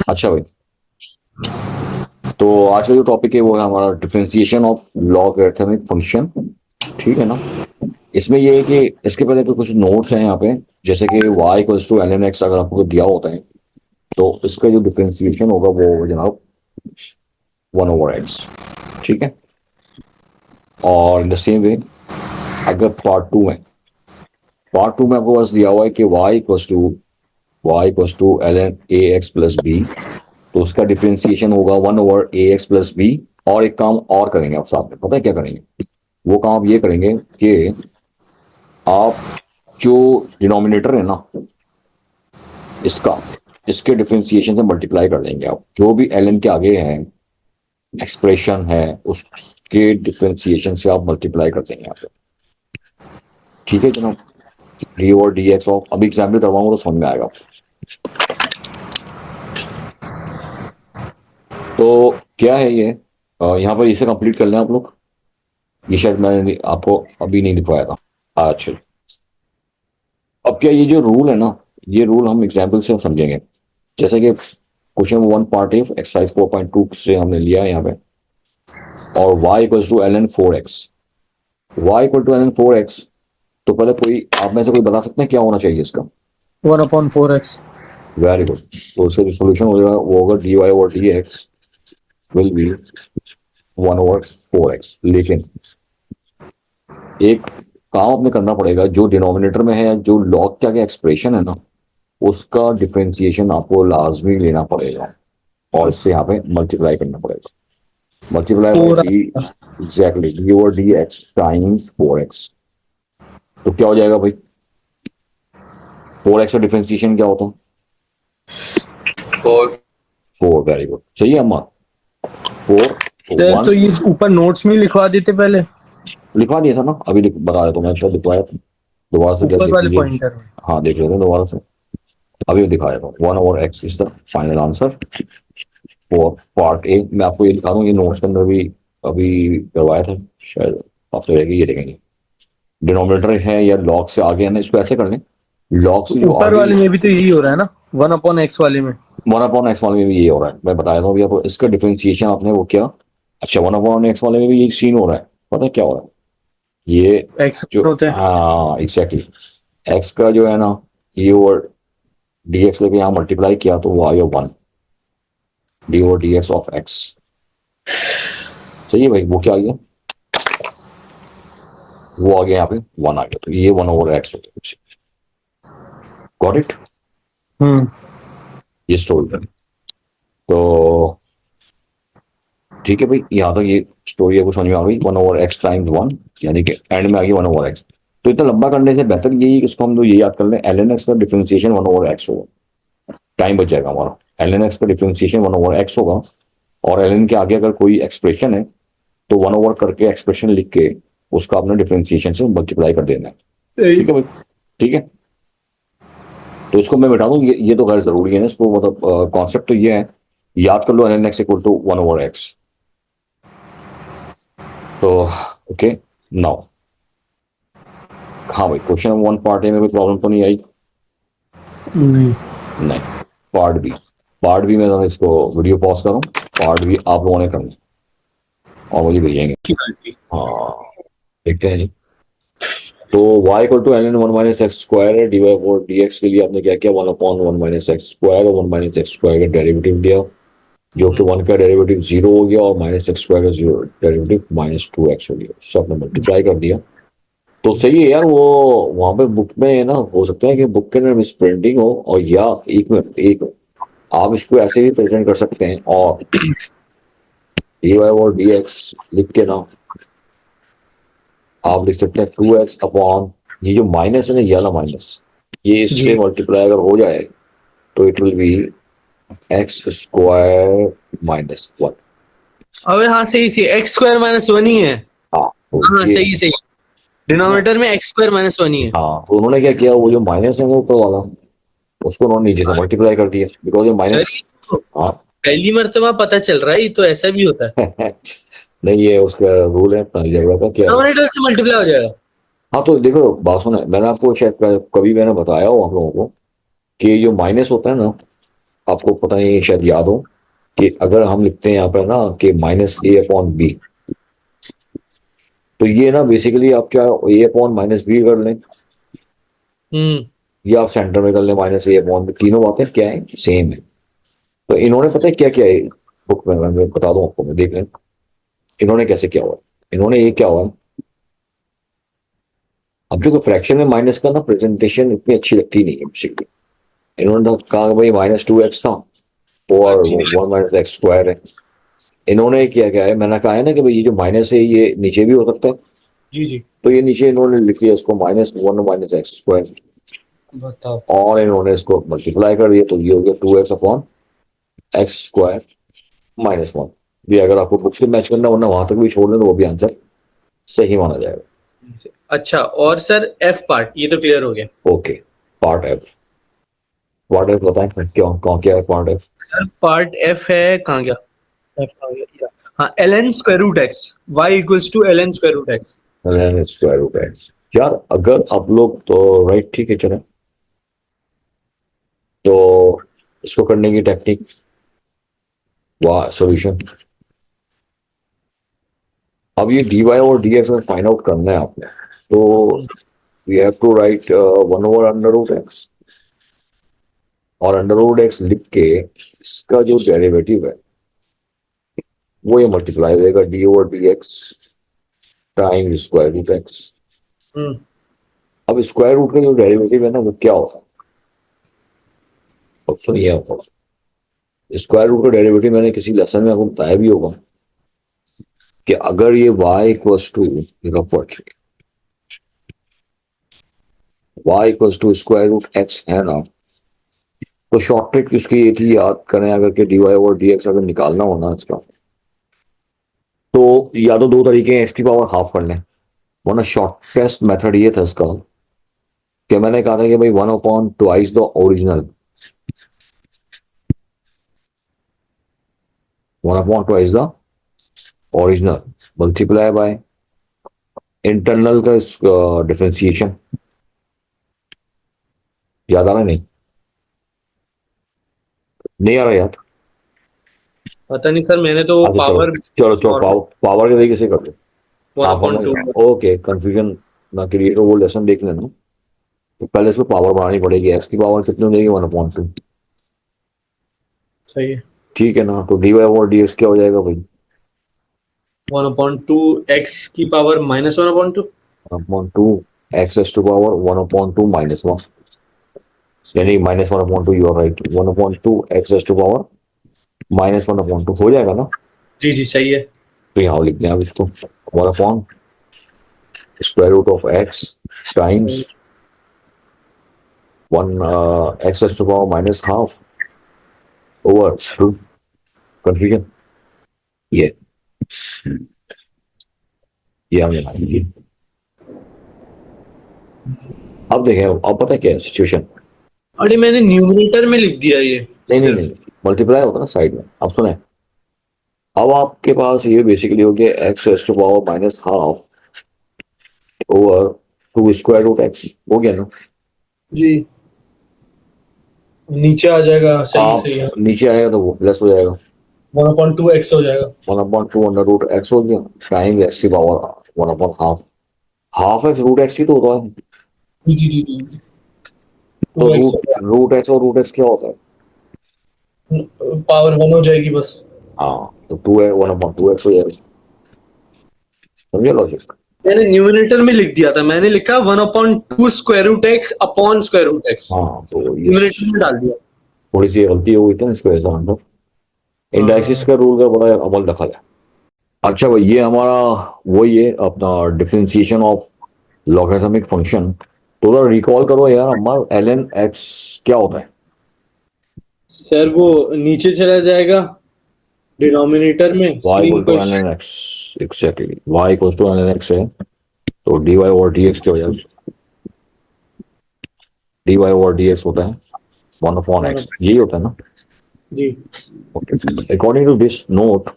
अच्छा भाई, तो आज का जो टॉपिक है वो है हमारा डिफरेंशिएशन ऑफ लॉगरिथमिक फंक्शन। ठीक है ना। इसमें ये है कि इसके पहले तो कुछ नोट्स हैं यहाँ पे, जैसे कि y equals to L N X अगर आपको दिया होता है तो इसका जो डिफरेंशिएशन होगा वो जनाब 1/x। ठीक है। और इन द सेम वे अगर पार्ट टू में आपको बस दिया हुआ है कि y equals to L N A X plus B, तो उसका डिफरेंशिएशन होगा 1/ax+b। और एक काम और करेंगे आप साथ में, पता है क्या करेंगे? वो काम आप ये करेंगे कि आप जो डिनोमिनेटर है ना इसका, इसके डिफरेंशिएशन से मल्टीप्लाई कर देंगे। आप जो भी एल एन के आगे है एक्सप्रेशन है उसके डिफरेंशिएशन से आप मल्टीप्लाई कर देंगे यहाँ पे। ठीक है जनाब। डी और डी एक्स ऑफ, अभी एग्जाम्पल करवाऊंगा तो समझ में आएगा। तो क्या है ये, यहाँ पर इसे कंप्लीट कर लें आप लोग। ये शायद मैंने आपको अभी नहीं दिखवाया था। अच्छा, अब क्या ये जो रूल है ना, ये रूल हम एग्जाम्पल से समझेंगे। जैसे कि क्वेश्चन 1 पार्ट ए एक्सरसाइज 4.2 से हमने लिया है यहाँ पे, और y equals to L N four X. Y equal to L N four X, तो पहले कोई आप में से कोई बता सकते हैं क्या होना चाहिए इसका? 1/4x। Very good. तो इसका जो सोल्यूशन हो जाएगा वो होगा D Y over D X will be 1/4x। लेकिन एक काम आपने करना पड़ेगा, जो डिनोमिनेटर में है, जो लॉग के आगे एक्सप्रेशन है ना, उसका डिफरेंशिएशन आपको लाजमी लेना पड़ेगा और इससे यहाँ पे मल्टीप्लाई करना पड़ेगा। Multiply by four. D, exactly D over D x times four X. तो क्या हो जाएगा भाई? फोर एक्स का डिफरेंशिएशन क्या होता है? 4। फोर। वेरी गुड, चाहिए अम्मा। फोर तो वन। ये ऊपर नोट्स में लिखवा देते पहले, लिखवा दिया था ना, अभी बताया तो मैं, शायद लिखवाया था। दोबारा से जब ऊपर देख वाले लीजिए। पॉइंटर में। हाँ देख लेते हैं दोबारा से। अभी दिखाया था 1/x is the final answer for part A. मैं आपको ये दिखा दूं, ये नोट्स के अंदर भी अभी करवाया था शायद, आपसे रहेगी, ये देखेंगे। डिनोमिनेटर है या लॉग से आगे है ना, इसको ऐसे कर लें, लॉग से जो ऊपर आगे। वाले में भी तो यही हो रहा है ना, 1/x वाले में। 1/x वाले में भी ये हो रहा है, मैं बताया था अभी आपको। इसका डिफरेंशिएशन आपने वो किया। अच्छा, 1/x वाले में भी यही सीन हो रहा है। पता है क्या हो रहा है? ये एक्स जो, होते हैं। हाँ एग्जैक्टली, एक्स का जो है ना, ये और डी एक्स लेके यहाँ मल्टीप्लाई किया तो वो आ गया 1। डी और डी एक्स ऑफ एक्स। सही है भाई, वो क्या आ गया? वो आ गया यहाँ पे 1 आ गया, तो ये 1/x हो गया। Got it? हम्म। ये स्टोरी है। तो ठीक है भाई, यहाँ तक ये स्टोरी आपको समझ में आ गई। 1/x टाइम्स 1, यानी कि एंड में आ गई 1/x। तो इतना लंबा करने से बेहतर यही है कि इसको हम तो ये याद कर लें, एल एन एक्स का डिफरेंशिएशन 1/x होगा। टाइम बच जाएगा हमारा। एल एन एक्स का डिफरेंशिएशन 1/x होगा, और एल एन के आगे अगर कोई एक्सप्रेशन है तो 1 ओवर करके एक्सप्रेशन लिख के उसका अपने डिफरेंशिएशन से मल्टीप्लाई कर देना है। ठीक है भाई, ठीक है। तो इसको मैं बैठा दूं, ये तो गैर जरूरी है ना, इसको मतलब कॉन्सेप्ट तो ये है, याद कर लो L N x equal to 1/x। तो ओके, नाउ हाँ भाई, क्वेश्चन 1 पार्ट ए में कोई प्रॉब्लम तो नहीं आई? नहीं। नहीं। पार्ट बी, पार्ट बी में तो इसको वीडियो पॉज करूं, पार्ट बी आप लोगों ने करना और मुझे भेजेंगे। की गलती। हाँ, देखते हैं जी। तो y equal to L N one minus x square है, d y for d x के लिए आपने क्या किया, 1/(1 - x² और 1 - x² का डेरिवेटिव लिया, जो कि 1 का डेरिवेटिव 0 हो गया और -x² का जीरो डेरिवेटिव -2x हो गया, उससे आपने मल्टीप्लाई कर दिया। तो सही है यार, वो वहां पे बुक में ना, हो सकता है कि बुक के अंदर मिस प्रिंटिंग हो, और या एक मिनट, एक आप इसको ऐसे भी प्रेजेंट कर सकते हैं, और डी वाई और डी एक्स लिख के ना आप लिख सकते हैं 2x अपॉन, ये जो माइनस है ना, ये वाला माइनस, ये इससे जी। मल्टीप्लाई अगर हो जाए तो इट विल बी x² -1। अबे हाँ, सही सही, x² - 1 ही है। हाँ तो हाँ ये सही सही, है ना। डिनोमिनेटर में x² - 1 ही है। हाँ तो उन्होंने क्या किया, वो जो माइनस है वो ऊपर वाला, उसको उन्होंने नीचे से मल्टीप्लाई कर दिया, बिकॉज ये माइनस। सही तो, हाँ पहली मर्तबा पता चल रहा है, ये तो ऐसा भी होता है। नहीं, ये उसका रूल है, पता नहीं चल रहा था क्या है। डिनोमिनेटर से मल्टीप्लाई हो जाएगा। हाँ तो देखो बात सुना, मैंने आपको शायद कभी मैंने बताया हो आप लोगों को कि जो माइनस होता है ना, आपको पता नहीं शायद याद हो कि अगर हम लिखते हैं यहाँ पर ना कि -a/b, तो ये ना बेसिकली आप क्या a/-b कर लें हम्म। या आप सेंटर में कर लें -a/b, तीनों बातें क्या है, सेम है। तो इन्होंने पता है क्या क्या है बुक में, मैं बता दूं आपको, मैं देख लें इन्होंने कैसे किया हुआ है। इन्होंने ये क्या हुआ है, अब जो फ्रैक्शन में माइनस का ना प्रेजेंटेशन इतनी अच्छी लगती नहीं है बेसिकली। इन्होंने तो कहा कि भाई -2x था हाँ और जी। 1 - x² है। इन्होंने क्या क्या है, मैंने कहा है ना कि भाई ये जो माइनस है ये नीचे भी हो सकता है, जी जी। तो ये नीचे इन्होंने लिख लिया इसको -1 - x², बताओ। और इन्होंने इसको मल्टीप्लाई कर दिया, तो ये हो गया 2x/x²-1। ये अगर आपको बुक से मैच करना, वरना वहां तक भी छोड़ लें तो वो भी आंसर सही माना जाएगा। अच्छा, और सर एफ पार्ट ये तो क्लियर हो गया। Okay, part F. Part F बताएं क्यों, कौन क्या है part F? Sir part F है, कहाँ गया? एफ कहाँ गया? हाँ, ln square root X, Y equals to ln square root X. x। यार अगर आप लोग तो राइट, ठीक है चलो, तो इसको करने की टेक्निक, वाह सॉल्यूशन। अब ये dy और dx में फाइंड आउट करना है आपने, तो we have to right 1/√x, और √x लिख के इसका जो डेरिवेटिव है वो ये मल्टीप्लाई होगा d/dx टाइम √x। हम्म। अब स्क्वायर रूट का जो डेरिवेटिव है ना वो क्या होगा, ऑप्शन ये होगा। स्क्वायर रूट का डेरिवेटिव मैंने किसी लेसन में आपको बताया भी होगा कि अगर ये y इक्वल्स टू y = है ना, तो शॉर्ट ट्रिक इसकी एक ही याद करें, अगर कि dy और dx अगर निकालना हो ना इसका, तो या तो दो तरीके हैं, x की पावर हाफ कर लें, वरना शॉर्टेस्ट मेथड ये था इसका कि मैंने कहा था कि भाई 1/2 the original, 1/2 the original multiply by internal का डिफरेंशिएशन। याद आ रहा नहीं? नहीं आ रहा याद? पता नहीं सर, मैंने तो अच्छा चलो, पावर चलो चलो नॉर्मल पावर पावर के तरीके से कर दो। वन हाँ अपॉन टू। ओके, कंफ्यूजन ना क्रिएट हो, वो लेसन देख लेना। तो पहले इसको पावर बढ़ानी पड़ेगी, एक्स की पावर कितनी हो जाएगी, 1/2। सही है। ठीक है ना, तो dy और dx क्या हो जाएगा भाई, 1/2 एक्स की पावर -1/2। 1/2 x⁻² यानी -1/2, यू आर राइट, 1/2 x⁻² हो जाएगा ना। जी जी सही है। तो यहाँ लिख दें आप इसको, 1/√x times 1 x⁻² over 2। Confusion ये ये हमने मान ली। अब देखें, अब पता है क्या है सिचुएशन। अरे मैंने न्यूमरेटर में लिख दिया ये नहीं नहीं नहीं, सिर्फ। मल्टीप्लाई होता ना साइड में। अब सुने, अब आपके पास ये बेसिकली हो गया x⁻² ओवर 2 √x, हो गया ना। जी, नीचे आ जाएगा, सही आप सही है। नीचे आएगा तो वो प्लस हो जाएगा, 1/2 एक्स हो जाएगा। 1/2 √x हो गया टाइम x की power 1/2। Half x root x ही तो होता है। जी जी जी जी। तो 2 एक्स रूट रूट एक्स और रूट एक्स क्या होता है? पावर 1 हो जाएगी बस। हाँ, तो 2 है, 1/2x हो जाएगा। समझे लॉजिक? मैंने न्यूमरेटर में लिख दिया था, मैंने लिखा 1/2 square root X upon square root X, हाँ तो ये न्यूमरेटर में डाल दिया। थोड़ी सी गलती हो गई थी ना इसको ऐसा मतलब, इंडाइसिस हाँ। का रूल का बड़ा अमल दखल है। अच्छा भाई, ये हमारा वही है अपना डिफरेंशिएशन ऑफ लॉगरिथमिक फंक्शन। तो जरा रिकॉल करो यार, हमारा ln x क्या होता है? सर वो नीचे चला जाएगा डिनोमिनेटर में, y seen equal to question. ln x, exactly y equal to ln x है, तो dy और dx क्या हो जाएगा? dy और dx होता है 1/x, यही होता है ना। जी। अकॉर्डिंग टू दिस नोट,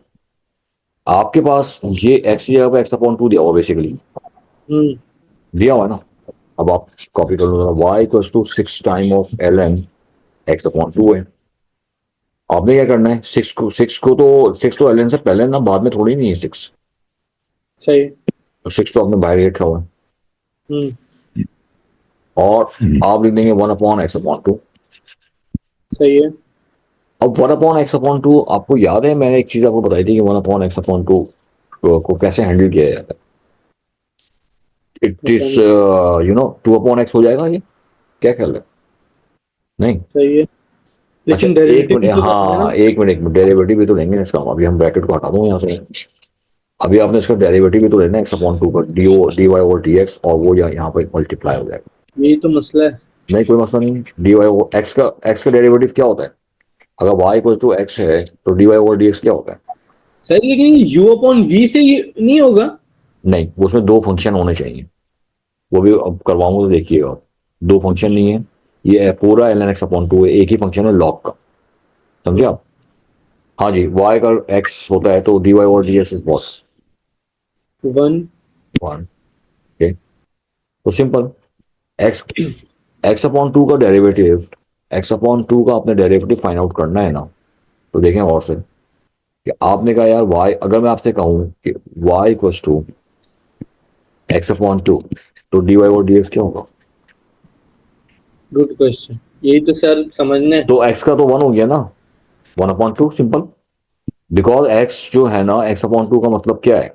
आपके पास ये x की जगह पे x/2 दिया हुआ बेसिकली, हम्म। दिया हुआ है ना। अब आप कॉपी कर लो, y equal to 6 time of ln x/2 है। आपने क्या करना है, सिक्स को एल एन से पहले ना, बाद में थोड़ी नहीं है सिक्स। सही। तो सिक्स तो आपने बाहर ही रखा हुआ है, हम्म। और आप लिख देंगे 1/x/2। सही है। अब 1/x/2, आपको याद है मैंने एक चीज आपको बताई थी कि 1/x/2 को कैसे हैंडल किया जाता है। इट पता इज नहीं। 2/x हो जाएगा ये, क्या ख्याल है? नहीं? सही है, अच्छा लेकिन एक डेरिवेटिव भी मिनट, तो करना है ना। हाँ एक मिनट डेरिवेटिव भी तो लेंगे ना इसका, अभी हम ब्रैकेट को हटा दूंगा यहाँ से। अभी आपने इसका डेरिवेटिव भी तो लेना है x/2 का, dy ओवर dx, और वो यहाँ पे मल्टीप्लाई हो जाएगा। यही तो मसला है। नहीं कोई मसला नहीं, dy ओवर x का डेरिवेटिव क्या होता है? अगर y इक्वल टू x है तो dy ओवर dx क्या होता है? सही, लेकिन यू अपॉन वी से ये नहीं होगा। नहीं, वो उसमें दो फंक्शन होने चाहिए, वो भी अब करवाऊंगा तो देखिएगा। दो फंक्शन नहीं है, ये है पूरा ln x/2 है, एक ही फंक्शन है log का, समझे आप? हाँ जी, y का x होता है तो dy over dx is what? 1। 1। Okay, तो सिंपल, x x/2 का डेरिवेटिव, x/2 का आपने डेरिवेटिव फाइंड आउट करना है ना। तो देखें और से कि आपने कहा यार y, अगर मैं आपसे कहूं कि y इक्वल्स टू x/2, तो dy ओवर dx क्या होगा? गुड क्वेश्चन, यही तो सर समझना है। तो x का तो 1 हो गया ना, 1/2 सिंपल। बिकॉज x जो है ना, x/2 का मतलब क्या है?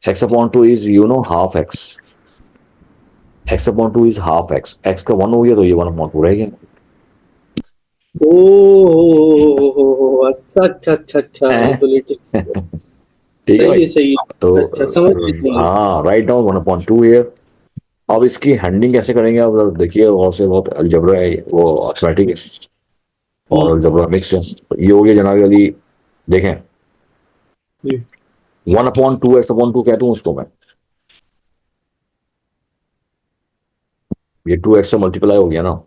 x/2 is half x, x/2 is half x, x का 1 हो गया तो ये 1/2 रह गया। ओ, अच्छा अच्छा अच्छा अच्छा, ये तो लेटेस्ट। ठीक है भाई, सही है सही तो है, अच्छा समझ गई। हाँ राइट डाउन 1/2 ईयर। अब इसकी हैंडलिंग कैसे करेंगे अब देखिए, और से बहुत अलजबरा है वो, अर्थमेटिक है और अलजबरा मिक्स है। तो ये हो गया जनाब अली, देखें जी। 1/2 x/2 कहता हूँ उसको मैं, ये 2x से मल्टीप्लाई हो गया ना,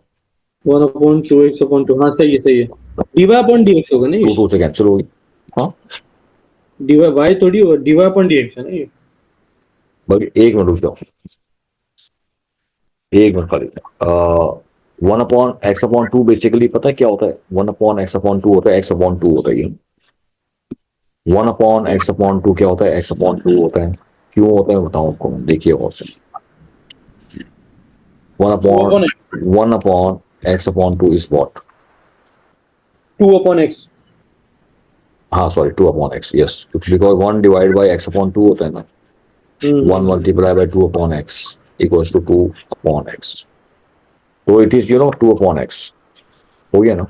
1/2 x/2, हाँ सही है सही है। डीवाई अपॉन डीएक्स होगा ना ये। 2 2 से कैंसिल हो गई। हाँ, डीवाई वाई थोड़ी होगा, डीवाई अपॉन डीएक्स है ना ये। बल्कि एक मिनट रुक जाओ, एक मिनट खाली। 1/x/2 बेसिकली पता है क्या होता है? 1/x/2 होता है, x/2 होता है ये। 1/x/2 क्या होता है? x/2 होता है। क्यों होता है बताऊं आपको मैं, देखिए और से। 1 to upon upon X. 1/x/2 is what? 2/x। हाँ sorry, 2/x, yes, because 1 divide by x/2 होता है ना, 1 multiply by 2/x equals to 2/x। तो इट इज 2/x, हो गया ना,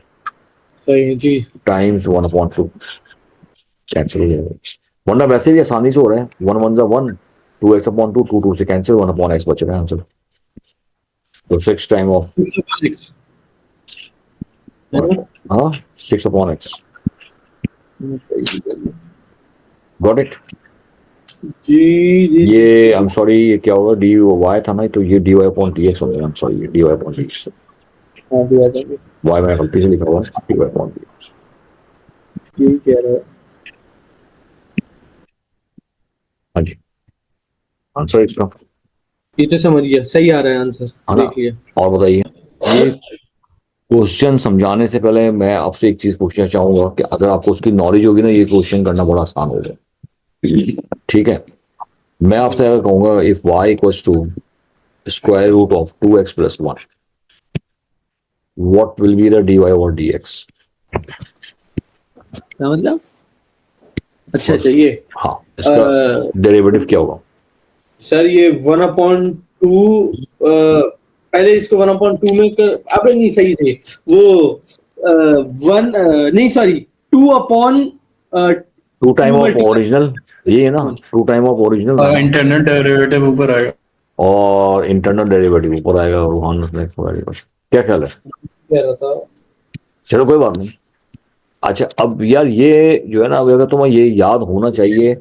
सही है जी। टाइम्स 1/2, कैंसिल हो जाएगा। वरना वैसे भी आसानी से हो रहा है, 1 1 1, 2x/2, 2 2 से कैंसिल, 1/x बच रहा है आंसर। तो 6 टाइम ऑफ, 6/x है ना। हाँ 6/x, गॉट इट। जी जी जी ये जी। आई एम सॉरी, ये क्या होगा, डी वाई था ना, तो ये dy/dx हो जाएगा। आई एम सॉरी, dy/dx, हाँ दिया था। वाई मैंने गलती से लिखा हुआ है, dy/dx। यही कह रहा है। हाँ जी, आंसर इसका, ये तो समझ गया, सही आ रहा है आंसर। है ना? देख लिया। और बताइए, ये क्वेश्चन समझाने से पहले मैं आपसे एक चीज पूछना चाहूंगा कि अगर आपको उसकी नॉलेज होगी ना, ये क्वेश्चन करना बड़ा आसान होगा। ठीक है, मैं आपसे अगर कहूंगा if y equals to square root of 2x+1, what will be the dy over dx? क्या मतलब? अच्छा बस, अच्छा ये। हाँ, इसका डेरिवेटिव क्या होगा? सर ये 1/2, पहले इसको 1/2 में कर, अबे नहीं सही से वो 1, नहीं sorry, 2/2 two time of multiply. Original, ये है ना, टू टाइम ऑफ ओरिजिनल था और ना, इंटरनल डेरिवेटिव ऊपर आएगा। और इंटरनल डेरिवेटिव ऊपर आएगा, रूहान ने क्या ख्याल है? कह रहा था। चलो कोई बात नहीं। अच्छा अब यार ये जो है ना, अब अगर तुम्हें ये याद होना चाहिए,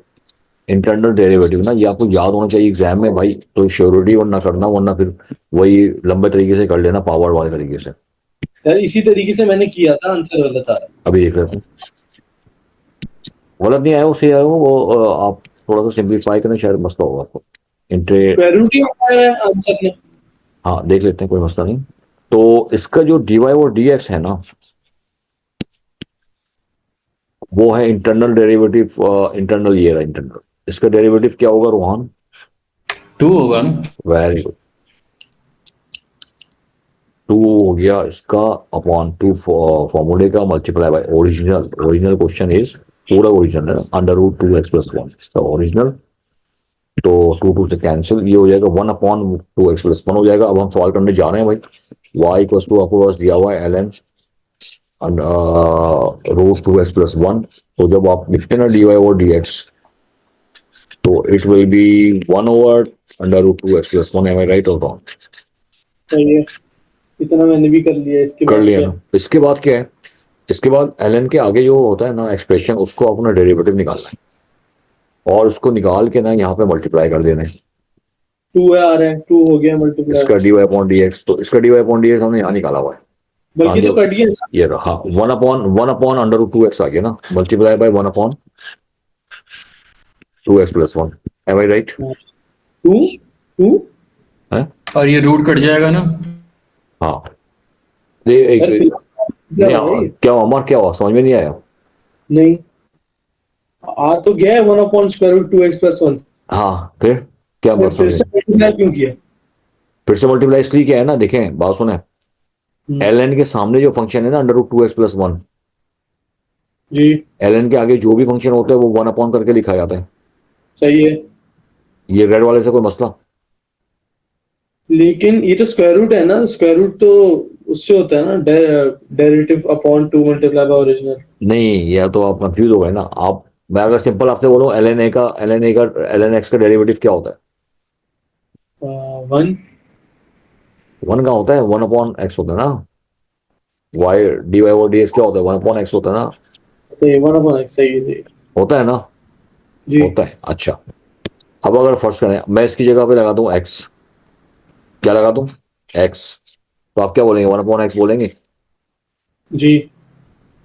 इंटरनल डेरिवेटिव ना, ये आपको याद होना चाहिए एग्जाम में भाई, तो श्योरिटी वरना करना, वरना फिर वही लंबे तरीके से कर लेना, पावर वाले तरीके से। सर इसी तरीके से मैंने किया था, आंसर गलत आ रहा अभी देख रहे थे, गलत नहीं आया वो, सही आया वो, आप थोड़ा सा सिंप्लीफाई करना शायद मसला होगा आपको, है। इंट्रे। स्क्वायर रूट ही होता है आंसर में। हाँ देख लेते हैं, कोई मसला नहीं। तो इसका जो dy और dx है ना, वो है इंटरनल डेरिवेटिव, इंटरनल ये रहा इंटरनल। इसका डेरिवेटिव क्या होगा रोहन? 2 होगा ना? Very good. 2 हो गया इसका अपॉन 2 फॉर्मूले का multiply by original. Original question is पूरा ओरिजिनल है, अंडर रूट 2x+1 इसका ओरिजिनल। तो 2 से कैंसिल, ये हो जाएगा 1/2x+1 हो जाएगा। अब हम सॉल्व करने जा रहे हैं भाई। y इक्वल टू आपको पास दिया हुआ है ln रूट 2x+1। तो जब आप लिखते हैं ना dy और dx, तो it will be 1/√2x+1। Am I right और रॉन्ग? सही है, इतना मैंने भी कर लिया। इसके कर बाद लिया क्या? ना। इसके बाद क्या है? इसके बाद ln के आगे जो होता है ना एक्सप्रेशन, उसको अपना डेरिवेटिव निकालना है और उसको निकाल के ना यहाँ पे मल्टीप्लाई कर देना है। 2 है, आ रहा है 2 हो गया मल्टीप्लाई। इसका dy/dx, तो इसका dy/dx हमने यहाँ निकाला हुआ है। बल्कि तो कट गया ना। ये रहा 1/√2x आ गया ना, multiply by 1/2x+1। Am I right? 2 2 है? और ये रूट कट जाएगा ना? हाँ। ये सर एक क्या नहीं, हो रहा है? क्या हुआ अमर, क्या हुआ समझ में नहीं आया? नहीं, आ तो गया है 1/√2x+1। हाँ फिर क्या बात फिर समझ से में? मल्टीप्लाई क्यों किया? फिर से मल्टीप्लाई इसलिए क्या है ना, देखें बात सुने। ln के सामने जो फंक्शन है ना अंडर रूट 2x+1, जी ln के आगे जो भी फंक्शन होता है वो 1 अपॉन करके लिखा जाता है। सही है, ये रेड वाले से कोई मसला? लेकिन ये तो स्क्वायर रूट है ना। स्क्वायर रूट तो उससे होता है ना, derivative upon 2 multiply by original. नहीं, या तो आप कंफ्यूज हो गए ना आप। मैं अगर सिंपल आपसे बोलूं ln x का डेरिवेटिव क्या होता है? 1। 1 का होता है, 1/x होता है ना। y dy/dx क्या होता है? 1/x होता है ना। सही, 1/x, सही है, सही है। होता है ना? जी होता है, अच्छा। अब अगर फर्स्ट करें, मैं इसकी जगह पे लगा दूं x। क्या लगा दूं? x। तो आप क्या बोलेंगे? 1/x बोलेंगे। जी।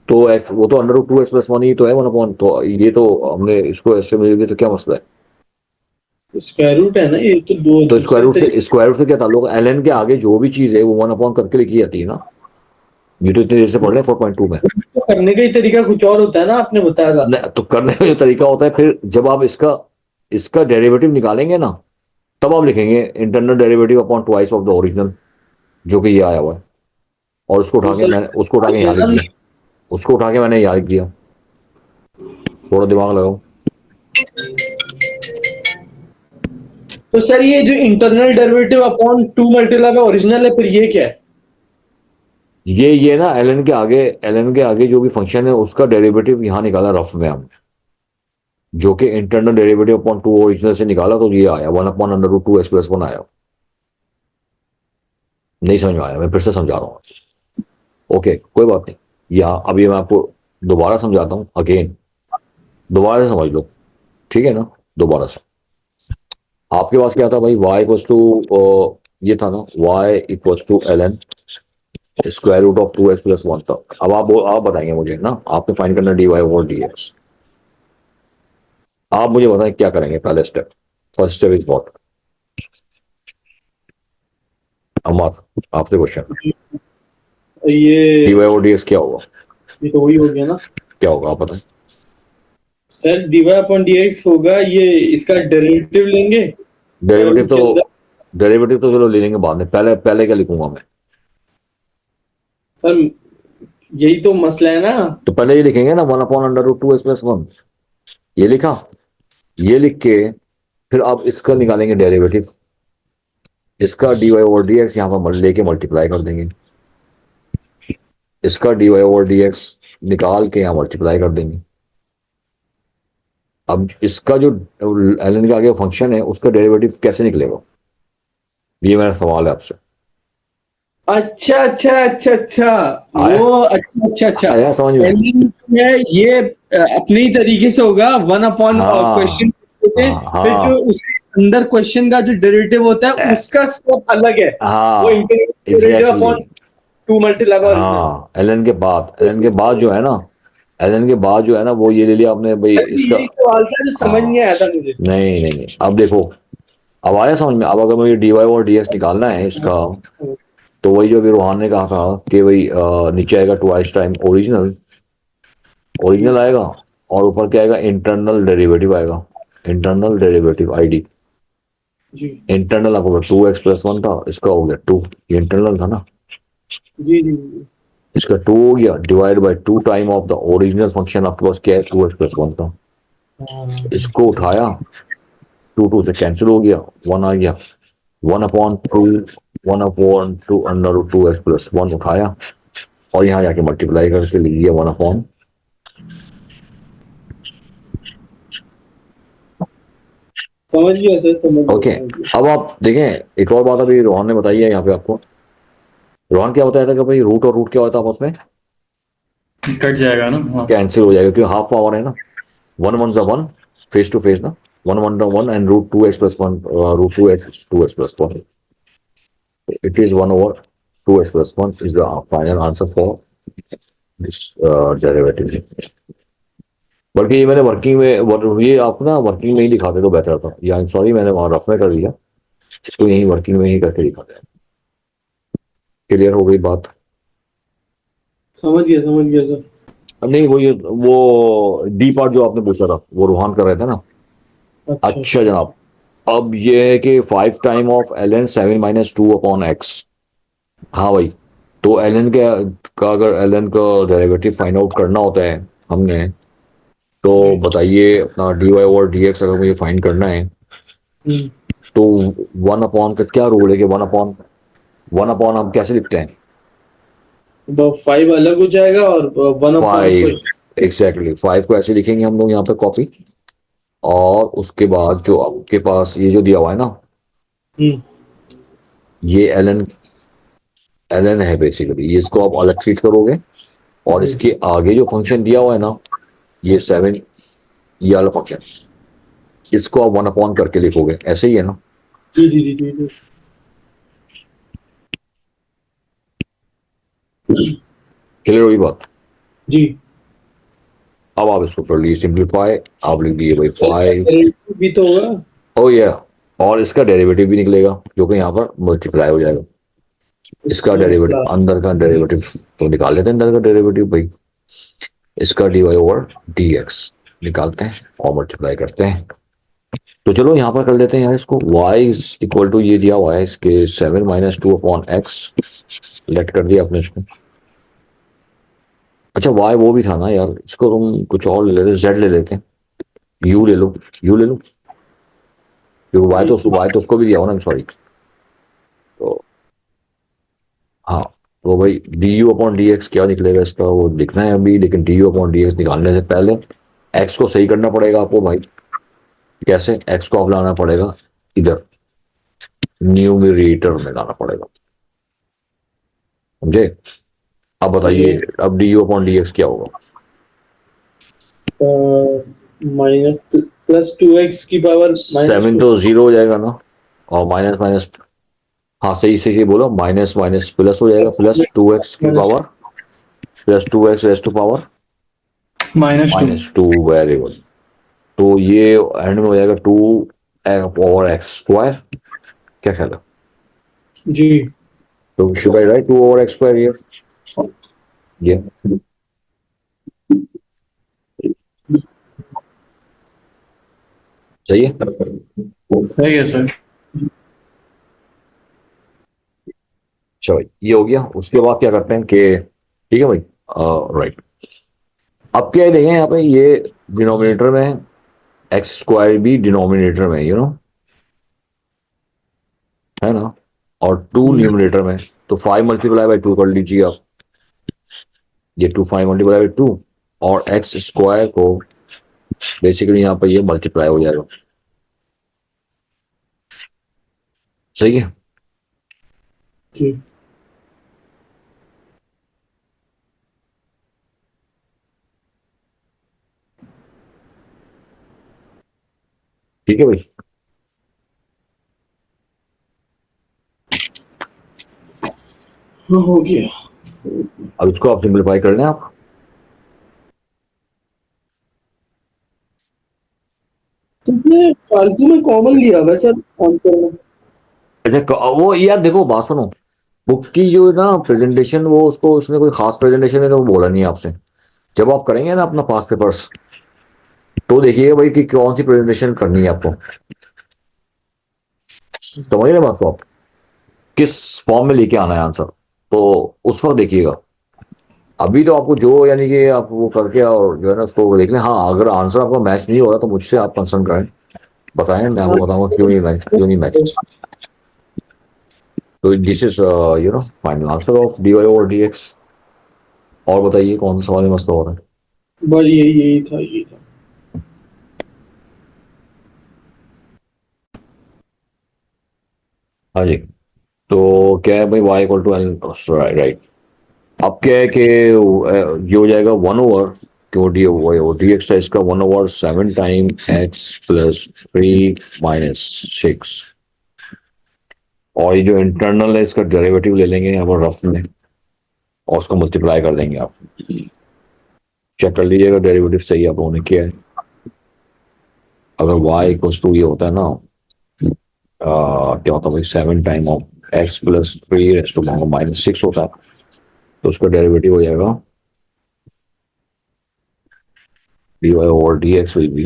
तो x वो तो अंडर रूट 2x+1 ही तो है 1 अपॉन। तो ये तो हमने इसको ऐसे मिल गया, तो क्या मसला है? स्क्वायर रूट है ना, ये तो दो तो दूसरे तरीके स्क्वायर रूट से क्या ताल्लुक है? ln के आगे जो भी चीज है वो 1 अपॉन करके लिखी जाती है ना। ये तो इतनी देर से पढ़ रहे हैं 4.2 में। तो करने का ही तरीका कुछ और होता है ना, आपने बताया था। नहीं, तो करने का जो तरीका होता है, फिर जब आप इसका इसका डेरिवेटिव निकालेंगे ना, तब आप लिखेंगे internal derivative upon twice of the original, जो कि ये आया हुआ है। और तो सर उसको उठा के यहाँ लिख दिया। उसको उठा के मैंने यहाँ लिख दिया। थोड़ा दिमाग लगाओ। तो सर ये जो internal derivative upon 2 multiply by original है, फिर ये क्या है? ये ना ln के आगे जो भी फंक्शन है उसका डेरिवेटिव यहाँ निकाला रफ में हमने, जो कि इंटरनल डेरिवेटिव अपॉन 2 ओरिजिनल से निकाला, तो ये आया 1/√2x+1 आया। नहीं समझ में आया? मैं फिर से समझा रहा हूँ। ओके कोई बात नहीं। यहाँ अभी मैं आपको दोबारा समझाता हूँ अगेन। दोबारा से समझ लो, ठीक है ना? दोबारा से। आपके पास क्या था भाई? y इक्वल्स टू ये था ना, y equals to ln square root of 2x+1 था। अब आप बताएंगे मुझे ना, आपने फाइंड करना dy और dx। आप मुझे बताएं क्या करेंगे पहले step. First step is what? Amar, आपसे क्वेश्चन। ये dy और dx क्या होगा? ये तो वही हो गया ना क्या होगा आप बताएं। सर। dy अपॉन dx होगा, ये इसका डेरिवेटिव लेंगे स्क्वायर डेरिवेटिव रूट तो के अंदर। डेरिवेटिव तो चलो ले लेंगे बाद में, पहले पहले क्या लिखूंगा मैं? सर यही तो मसला है ना। तो पहले ये लिखेंगे ना 1/√2x+1। ये लिखा। ये लिख के फिर आप इसका निकालेंगे डेरिवेटिव। इसका dy और dx यहाँ पर लेके मल्टीप्लाई कर देंगे। इसका dy और dx निकाल के यहाँ मल्टीप्लाई कर देंगे। अब इसका जो ln के आगे फंक्शन है उसका डेरिवेटिव कैसे निकलेगा? ये मेरा सवाल है आपसे। अच्छा अच्छा अच्छा अच्छा, आया? वो अच्छा अच्छा अच्छा। आया समझ में? Ending में ये अपने ही तरीके से होगा 1 अपॉन हाँ क्वेश्चन। हाँ फिर जो हाँ उसके अंदर क्वेश्चन का जो डेरिवेटिव होता है उसका स्कोप अलग है। वो हाँ derivative exactly. Upon 2 multiply by original. हाँ ln के बाद जो है ना, ln के बाद जो है ना, वो ये ले लिया आपने भाई इसका। यही सवाल था जो समझ नहीं हाँ। आया था मुझे। नहीं नहीं नहीं, अब देखो, अब आया समझ में। अब अगर मुझे dy और dx निकालना है इसका, तो वही जो अभी रोहान ने कहा था कि भाई नीचे आएगा ट्वाइस टाइम ओरिजिनल। ओरिजिनल आएगा और ऊपर क्या आएगा, इंटरनल डेरिवेटिव आएगा, इंटरनल डेरिवेटिव आईडी। जी इंटरनल आपको 2x+1 था, इसका हो गया 2, ये इंटरनल था ना, जी जी जी इसका 2 हो गया, divide by 2 time of the original function आपके पास क्या है, 2x+1 था। हाँ इसको उठाया, 2 से कैंसिल हो गया, 1 आ गया, 1/2, 1/2 अंडर रूट 2x+1 उठाया और यहाँ जाके मल्टीप्लाई करके लिख दिया 1/। समझ गया सर, समझ गया ओके, समझ गया। अब आप देखें एक और बात अभी रोहन ने बताई है यहाँ पे आपको। रोहन क्या बताया था कि भाई रूट और रूट क्या होता है आपस में कट जाएगा ना, हाँ। कैंसिल हो जाएगा, क्योंकि हाफ पावर है ना, 1 1 1 फेस टू फेस ना, 1 1 and root 2x+1 root 2x+1, it is 1/2x+1 is the final answer for this derivative। बल्कि ये मैंने वर्किंग में ये आप ना वर्किंग में ही दिखाते तो बेहतर था, या सॉरी मैंने वहां रफ में कर दिया, इसको यही वर्किंग में ही करके दिखाते हैं। क्लियर हो गई बात? समझ गया सर। नहीं वो डी पार्ट जो आपने पूछा था वो रूहान कर रहे थे ना। अच्छा अच्छा जनाब, अब ये है कि 5 टाइम ऑफ ln 7 - 2/x। हाँ भाई, तो ln का अगर ln का डेरिवेटिव फाइंड आउट करना होता है हमने, तो जी बताइए अपना dy/dx अगर मुझे फाइंड करना है, हम्म तो 1/, का क्या रूल है कि 1/1 हम कैसे लिखते हैं? 5 अलग हो जाएगा और 1/, 5, एग्जैक्टली 5 को ऐसे लिखेंगे हम लोग यहाँ पे कॉपी, और उसके बाद जो आपके पास ये जो दिया हुआ है ना, हम्म ये ln है बेसिकली, ये इसको आप अलग ट्रीट करोगे, और जी इसके आगे जो फंक्शन दिया हुआ है ना, ये 7, ये वाला फंक्शन, इसको आप 1/, करके लिखोगे, ऐसे ही है ना। जी जी जी जी जी क्लियर हुई बात? जी। अब आप इसको कर लीजिए सिंप्लीफाई, आप लिख दिए भाई तो इसका 5। डेरिवेटिव भी तो होगा। ओ या, और इसका डेरिवेटिव भी निकलेगा जो कि यहाँ पर मल्टीप्लाई हो जाएगा। इसका इसका डेरिवेटिव, अंदर का डेरिवेटिव तो निकाल लेते हैं, अंदर का डेरिवेटिव भाई, इसका dy/dx निकालते हैं और मल्टीप्लाई करते हैं। तो चलो यहाँ पर कर लेते हैं यार इसको, y इज इक्वल टू ये दिया हुआ है इसके 7 - 2/x, लेट कर दिया आपने इसको। अच्छा y वो भी था ना यार, इसको तुम कुछ और ले लेते, z ले लेते हैं, u ले लो, u ले लो, क्योंकि y तो उसको भी दिया हुआ ना, सॉरी। तो हाँ, तो भाई du/dx क्या निकलेगा इसका वो लिखना है अभी, लेकिन du/dx निकालने से पहले x को सही करना पड़ेगा आपको भाई। कैसे? x को आप लाना पड़ेगा इधर, न्यूमरेटर में लाना पड़ेगा, समझे? अब बताइए, अब du/dx क्या होगा? माइनस +2x की पावर 7 -2। तो जीरो हो जाएगा ना, और माइनस माइनस, हाँ सही सही बोलो, माइनस माइनस प्लस हो जाएगा, +2x की power, +2x raise to power -2। -2, very good. तो ये एंड में हो जाएगा 2/x², क्या ख्याल है? जी तो शुड आई राइट 2/x² ये सही है? सही है सर। अच्छा भाई, ये हो गया। उसके बाद क्या करते हैं कि ठीक है भाई, राइट, अब क्या है देखें यहाँ पे, ये डिनोमिनेटर में है, x² भी डिनोमिनेटर में, है ना, और 2 न्यूमरेटर में, तो 5 × 2 कर लीजिए आप, ये 5 × 2 और x² को बेसिकली यहाँ पे ये मल्टीप्लाई हो जाएगा, सही है? जी ठीक है भाई, हाँ हो गया। अब इसको आप सिंप्लीफाई कर लें आप। तुमने फालतू में कॉमन लिया हुआ है सर आंसर में। अच्छा वो यार देखो बात सुनो, बुक की जो ना प्रेजेंटेशन, वो उसको उसने कोई खास प्रेजेंटेशन है तो वो बोला नहीं आपसे, जब आप करेंगे ना अपना पास पेपर्स, तो देखिएगा भाई कि कौन सी प्रेजेंटेशन करनी है आपको, समझ रहे बात को आप, किस फॉर्म में लेके आना है आंसर, तो उस वक्त देखिएगा। अभी तो आपको जो यानी कि आप वो करके और जो है ना उसको देख लें। हाँ, अगर आंसर आपका मैच नहीं हो रहा तो मुझसे आप कंसर्न करें, बताएं, मैं आपको बताऊंगा क्यों नहीं मैच। तो this is final answer of dy over dx। और बताइए कौन सा सवाल में मसला हो रहा है। बस यही था। हाँ जी, तो क्या है भाई, y equal to L, right. अब क्या है कि ये हो जाएगा 1 ओवर, क्यों डी एक्स था इसका 1/7 टाइम एक्स प्लस 3 - 6, और ये जो इंटरनल है इसका डेरिवेटिव ले लेंगे यहाँ पर रफ में, और उसको मल्टीप्लाई कर देंगे। आप चेक कर लीजिएगा डेरिवेटिव सही आप लोगों ने किया है। अगर y इक्वल्स टू ये होता है ना, क्या होता है भाई, 7 टाइम ऑफ एक्स प्लस 3 - 6 होता है, तो उसका डेरिवेटिव हो जाएगा dy over dx will be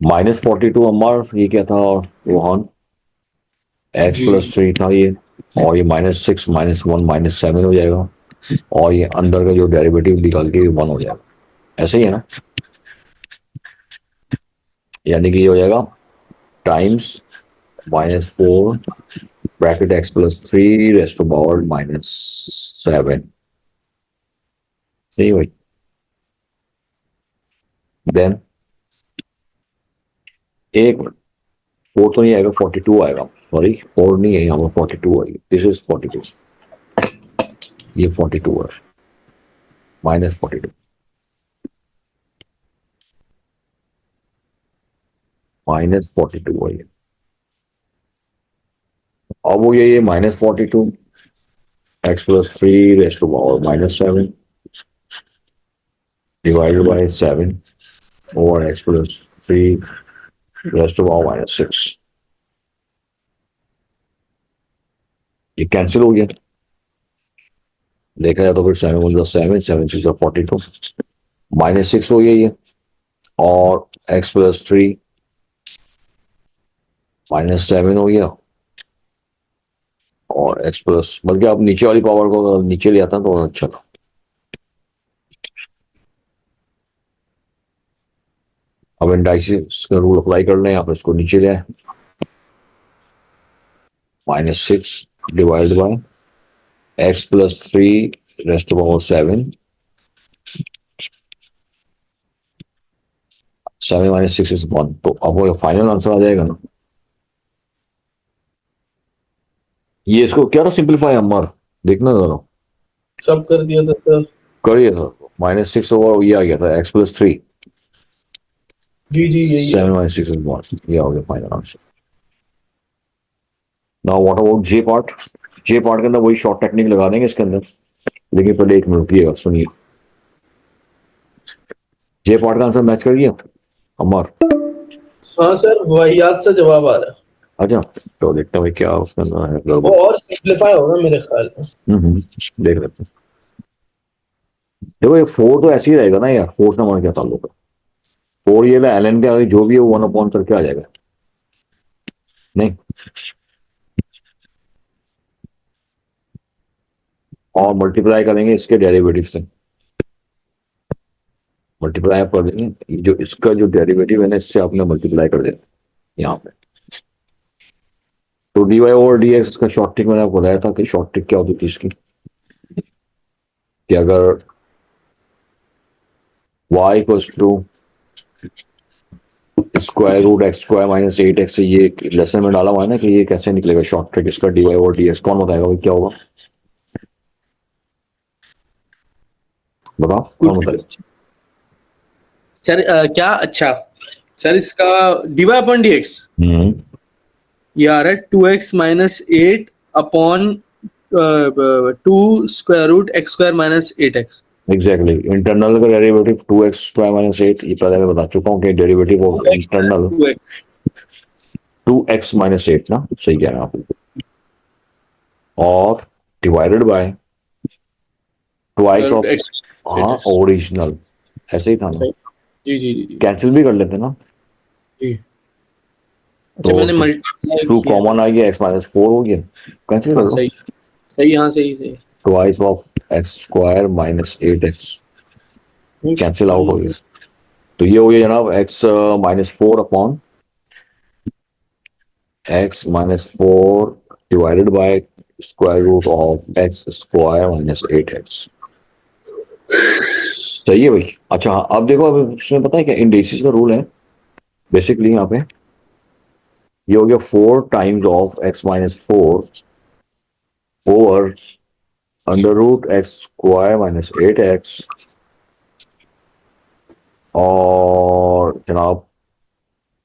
-42 अमर, ये क्या था, और रोहन एक्स जी प्लस 3 था ये, और ये -6 -1 -7 हो जाएगा, और ये अंदर का जो डेरिवेटिव निकाल के 1 हो जाएगा। ऐसे ही है ना, यानी कि ये हो जाएगा times -4 bracket x plus 3 raised to power -7। सही भाई। देन एक 4 तो नहीं आएगा, 42 आएगा, सॉरी 4 नहीं है यहाँ पर, 42 आएगी, दिस इज 42, ये 42 है, -42 -42 है ये। अब वो ये -42 x plus 3 raised to power -7 divided by 7 over x plus 3 raised to power -6। ये कैंसिल हो गया, देखा जाए तो फिर 7 × 7 42 -6 हो गया ये, और x प्लस 3 -7 हो गया, और x प्लस, बल्कि आप नीचे वाली पावर को अगर नीचे ले आता तो अच्छा था। अब इंडाइसिस का रूल अप्लाई कर लें, आप इसको नीचे ले आए, -6 divide by x plus 3 raised to power 7 7 - 6 is 1। तो अब वो फाइनल आंसर आ जाएगा ना। ये इसको क्या था, सिंपलीफाई अमर, देखना जरा, सब कर दिया था सर। करिए था, -6 ओवर ये आ गया था x प्लस 3 जी यही है। 7 - 6 इज 1, ये हो गया final answer. Now what about J part. J part के अंदर वही शॉर्ट टेक्निक लगा देंगे इसके अंदर, लेकिन पहले एक मिनट रुकिएगा, सुनिए। जे पार्ट का आंसर मैच कर गया अमर। हाँ सर, वाहियात सा जवाब आ रहा है। अच्छा, तो देखते हैं भाई क्या उसके अंदर है वो गड़बड़। और सिंपलीफाई होगा मेरे ख्याल में। देख लेते हैं। देखो ये 4 तो ऐसे ही रहेगा ना यार, 4 से हमारा क्या ताल्लुक है, 4 ये एल एन के आगे जो भी है वो 1 करके आ जाएगा, नहीं। और मल्टीप्लाई करेंगे इसके डेरिवेटिव से, मल्टीप्लाई आप कर देंगे, जो इसका जो डेरिवेटिव है ना इससे आपने मल्टीप्लाई कर देना यहाँ पे। तो dy ओवर dx का शॉर्ट ट्रिक मैंने आपको बताया था कि शॉर्ट ट्रिक क्या होती थी इसकी, कि अगर y equals to square root x square -8x, ये लेसन में डाला हुआ है ना कि ये कैसे निकलेगा शॉर्ट ट्रिक इसका dy ओवर dx, कौन बताएगा भाई क्या होगा, बताओ कौन बताएगा। सर क्या, अच्छा सर, इसका डिवाई अपॉन डीएक्स ये आ रहा है 2x - 8 upon 2 square root x square -8x। Exactly, internal का डेरिवेटिव 2x स्क्वायर -8, ये पहले मैं बता चुका हूँ कि डेरिवेटिव ऑफ इंटरनल 2x -8 ना, सही कह रहे हैं आप, और डिवाइडेड बाय ट्वाइस ऑफ हाँ 8x ओरिजिनल ऐसे ही था ना, सही। जी जी जी जी कैंसिल भी कर लेते ना। जी। अच्छा मैंने तो मल्टीप्लाई टू किया है। कॉमन आ गया, एक्स माइनस फोर हो गया, कैंसिल कर हाँ लो। सही सही, हाँ सही सही। Twice of x square minus eight x, cancel out हो गया। तो ये हो गया जनाब x minus four upon x minus four divided by square root of x square minus eight x. सही है भाई। अच्छा अब देखो, अब इसमें पता है क्या इंडेक्सिस का रूल है बेसिकली यहाँ पे। ये हो गया four times of x minus four over under root x square minus eight x, और जनाब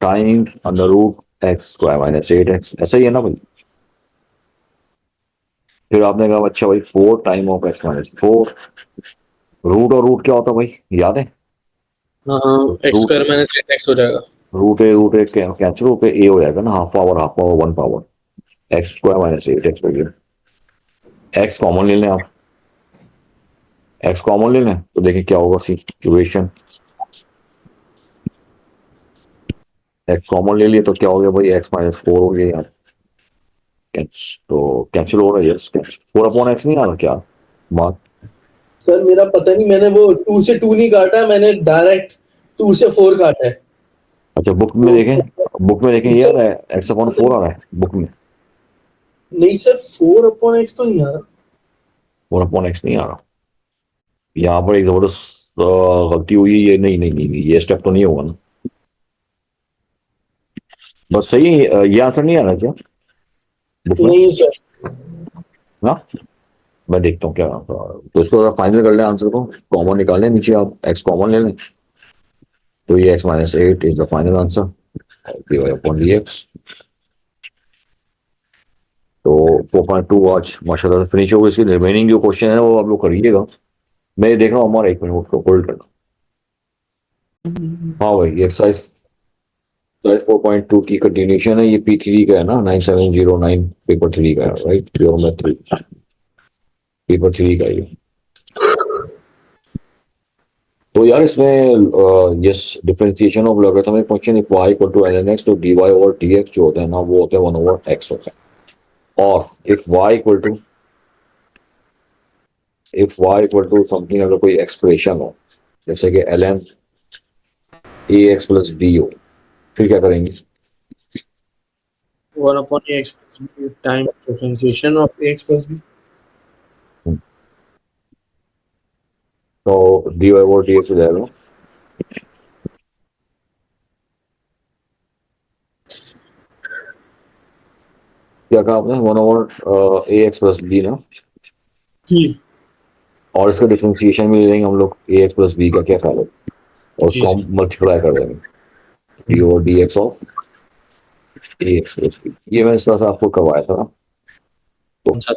times under root x square minus eight x, ऐसा ही है ना भाई। फिर आपने कहा अच्छा भाई four time of x minus four, root और रूट क्या होता है भाई याद है? हाँ हाँ, x root square minus 8x हो जाएगा। रूट ए कैंसिल होकर ए हो जाएगा ना, half power one power x square minus eight x हो गया। एक्स कॉमन ले लें आप, एक्स कॉमन ले लें तो देखिए क्या होगा सिचुएशन। एक्स कॉमन ले लिए तो क्या हो गया भाई, एक्स माइनस फोर हो गया यार। तो कैंसिल हो रहा है, यस फोर अपॉन एक्स नहीं आ रहा क्या बात? सर मेरा पता नहीं, मैंने वो 2 से 2 नहीं काटा, मैंने डायरेक्ट 2 से 4 काटा है। अच्छा बुक में तो देखें, बुक में देखें ये आ सर रहा है एक्स अपॉन फोर आ रहा है बुक में। नहीं सर, 4 अपॉन एक्स तो नहीं आ रहा। फोर अपॉन एक्स नहीं आ रहा, यहाँ पर एक जबरदस्त गलती हुई है। ये नहीं नहीं नहीं नहीं, ये स्टेप तो नहीं होगा ना। बस सही है, ये आंसर नहीं आ रहा क्या बुक में नहीं सर। ना? मैं देखता हूँ क्या तो इसको फाइनल कर लें आंसर को, कॉमन निकाल लें नीचे, आप एक्स कॉमन ले लें तो ये x minus eight is the final answer upon d x. तो 4.2 आज माशाल्लाह से फिनिश हो गई। इसकी रिमेनिंग जो क्वेश्चन है वो आप लोग करिएगा। मैं ये देख रहा हूँ हमारा, एक मिनट उसको होल्ड करना। हाँ भाई ये एक्सरसाइज 4.2 की कंटिन्यूशन है, ये P3 का है ना, 9709 पेपर थ्री का है, राइट ज्योमेट्री पेपर थ्री का ये। तो यार इसमें yes differentiation of logarithmic function if y equal to ln x, तो dy ओवर dx जो होता है ना वो होता है 1 ओवर x होता है। और if y equal to something, अगर कोई एक्सप्रेशन हो जैसे कि ln ax प्लस b हो, फिर क्या करेंगे? 1 upon ax plus b times differentiation of ax plus b। तो dy ओवर dx हो जाएगा, क्या कहा आपने, 1 ओवर ax प्लस b ना, जी और इसका डिफरेंशिएशन भी ले लेंगे हम लोग ax प्लस b का, क्या ख्याल है? और जी उसको हम मल्टीप्लाई कर देंगे D over D x of ax plus b। ये मैंने इस तरह से आपको करवाया था ना। तो जी।